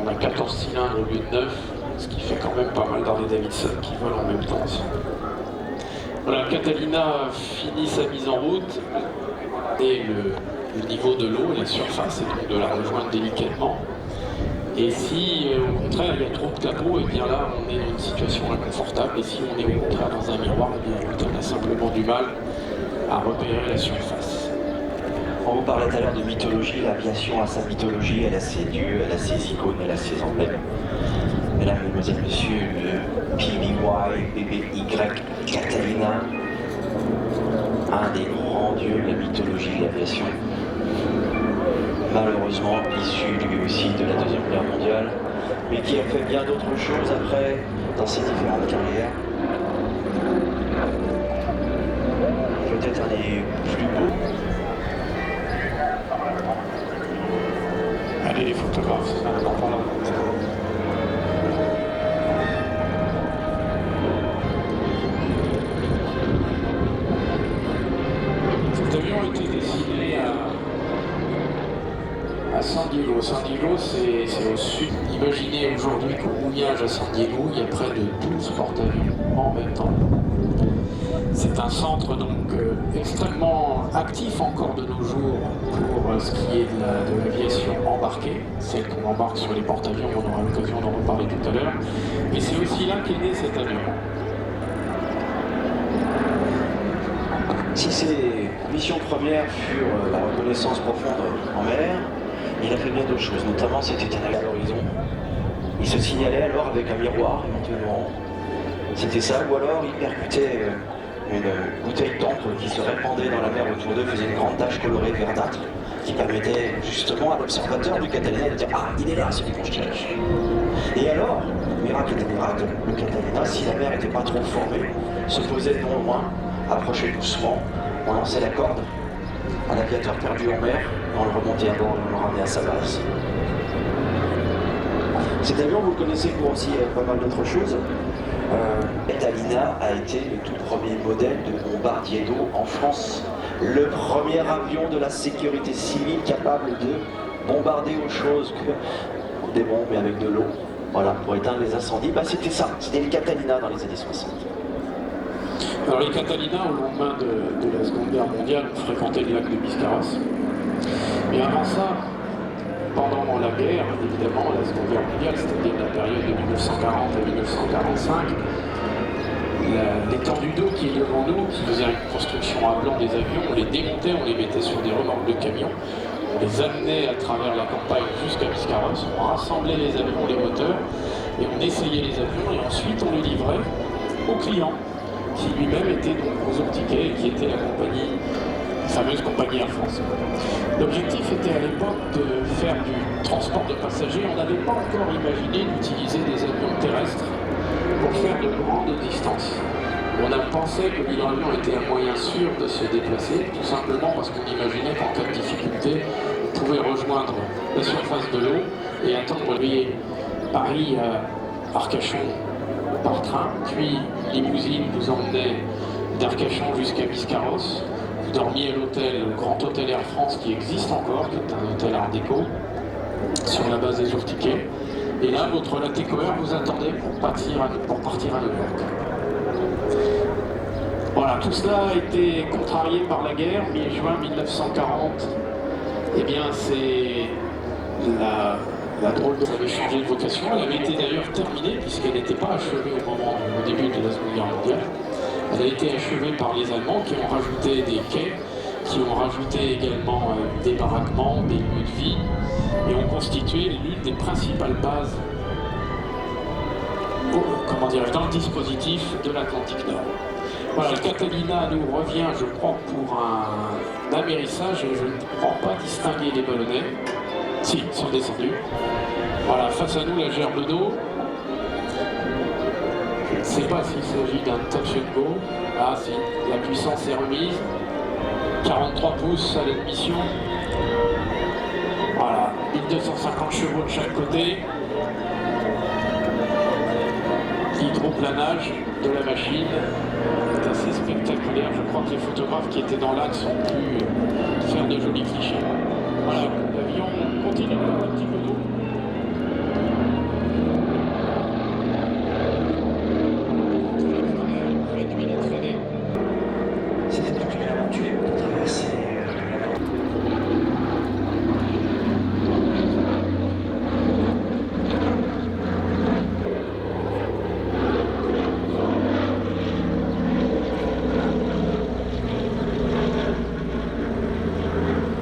On a 14 cylindres au lieu de 9, ce qui fait quand même pas mal d'Harley-Davidson qui volent en même temps ensemble. Voilà, Catalina finit sa mise en route et le niveau de l'eau, la surface, et donc de la rejoindre délicatement. Et si au contraire il y a trop de capots, et bien là on est dans une situation inconfortable. Et si on est au contraire dans un miroir, et bien on a simplement du mal à repérer la surface. On vous parlait tout à l'heure de mythologie, l'aviation a sa mythologie, elle a ses dieux, elle a ses icônes, elle a ses emblèmes. Mesdames, Mesdemoiselles, Messieurs, le PBY Catalina, un des grands dieux de la mythologie de l'aviation, malheureusement issu lui aussi de la Deuxième Guerre mondiale, mais qui a fait bien d'autres choses après dans ses différentes carrières. Peut-être un des plus beaux. Allez les photographes, c'est maintenant par là. Cet avion a été dessiné à San Diego. San Diego, c'est au sud. Imaginez aujourd'hui qu'au mouillage à San Diego, il y a près de 12 porte-avions en même temps. C'est un centre donc extrêmement actif encore de nos jours pour ce qui est de l'aviation embarquée, celle qu'on embarque sur les porte-avions, on aura l'occasion d'en reparler tout à l'heure. Mais c'est aussi là qu'est né cet avion. Si ses missions premières furent la reconnaissance profonde en mer, il a fait bien d'autres choses, notamment c'était un à l'horizon. Il se signalait alors avec un miroir éventuellement. C'était ça, ou alors il percutait une bouteille d'encre qui se répandait dans la mer autour d'eux, faisait une grande tache colorée verdâtre qui permettait justement à l'observateur du Catalina de dire « Ah, il est là, celui qu'on cherche ». Et alors, miracle des miracles, le Catalina, si la mer n'était pas trop formée, se posait non loin, approchait doucement, on lançait la corde à l'aviateur perdu en mer, et on le remontait à bord et on le ramenait à sa base. Cet avion, vous le connaissez pour aussi pas mal d'autres choses. Catalina a été le tout premier modèle de bombardier d'eau en France. Le premier avion de la sécurité civile capable de bombarder autre chose que des bombes mais avec de l'eau. Voilà, pour éteindre les incendies. Bah, c'était ça, c'était le Catalina dans les années 60. Alors les Catalina, au lendemain de la Seconde Guerre mondiale, ont fréquenté le lac de Biscarrosse. Mais avant ça, pendant la guerre, évidemment, la Seconde Guerre mondiale, c'est-à-dire la période de 1940 à 1945, l'étendue d'eau qui est devant nous, qui faisait une construction à blanc des avions, on les démontait, on les mettait sur des remorques de camions, on les amenait à travers la campagne jusqu'à Biscarrosse, on rassemblait les avions, les moteurs, et on essayait les avions, et ensuite on les livrait au client, qui lui-même était donc aux Tickets, qui était la compagnie, la fameuse compagnie Air France. L'objectif était à l'époque de faire du transport de passagers. On n'avait pas encore imaginé d'utiliser des avions terrestres pour faire de grandes distances. On a pensé que l'hydravion était un moyen sûr de se déplacer, tout simplement parce qu'on imaginait qu'en cas de difficulté, on pouvait rejoindre la surface de l'eau et attendre Paris à Arcachon par train, puis Limousine vous emmenait d'Arcachon jusqu'à Biscarrosse. Vous dormiez à l'hôtel, le Grand Hôtel Air France qui existe encore, qui est un hôtel Art déco, sur la base des Tickets. Et là, votre latécoeur vous attendait pour partir à New York. Voilà, tout cela a été contrarié par la guerre, mi-juin 1940. Eh bien, c'est la drôle de... Elle avait changé de vocation, elle avait été d'ailleurs terminée, puisqu'elle n'était pas achevée au début de la Seconde Guerre mondiale. Elle a été achevée par les Allemands qui ont rajouté des quais, qui ont rajouté également des baraquements, des lieux de vie, et ont constitué l'une des principales bases dans le dispositif de l'Atlantique Nord. Voilà, le Catalina nous revient, je crois, pour un amérissage, et je ne crois pas distinguer les ballonnets. Si, ils sont descendus. Voilà, face à nous, la gerbe d'eau. Je ne sais pas s'il s'agit d'un touch and go. Ah si, la puissance est remise. 43 pouces à l'admission. Voilà, 1250 chevaux de chaque côté. L'hydroplanage de la machine est assez spectaculaire. Je crois que les photographes qui étaient dans l'axe ont pu faire de jolis clichés. Voilà, l'avion continue un petit peu.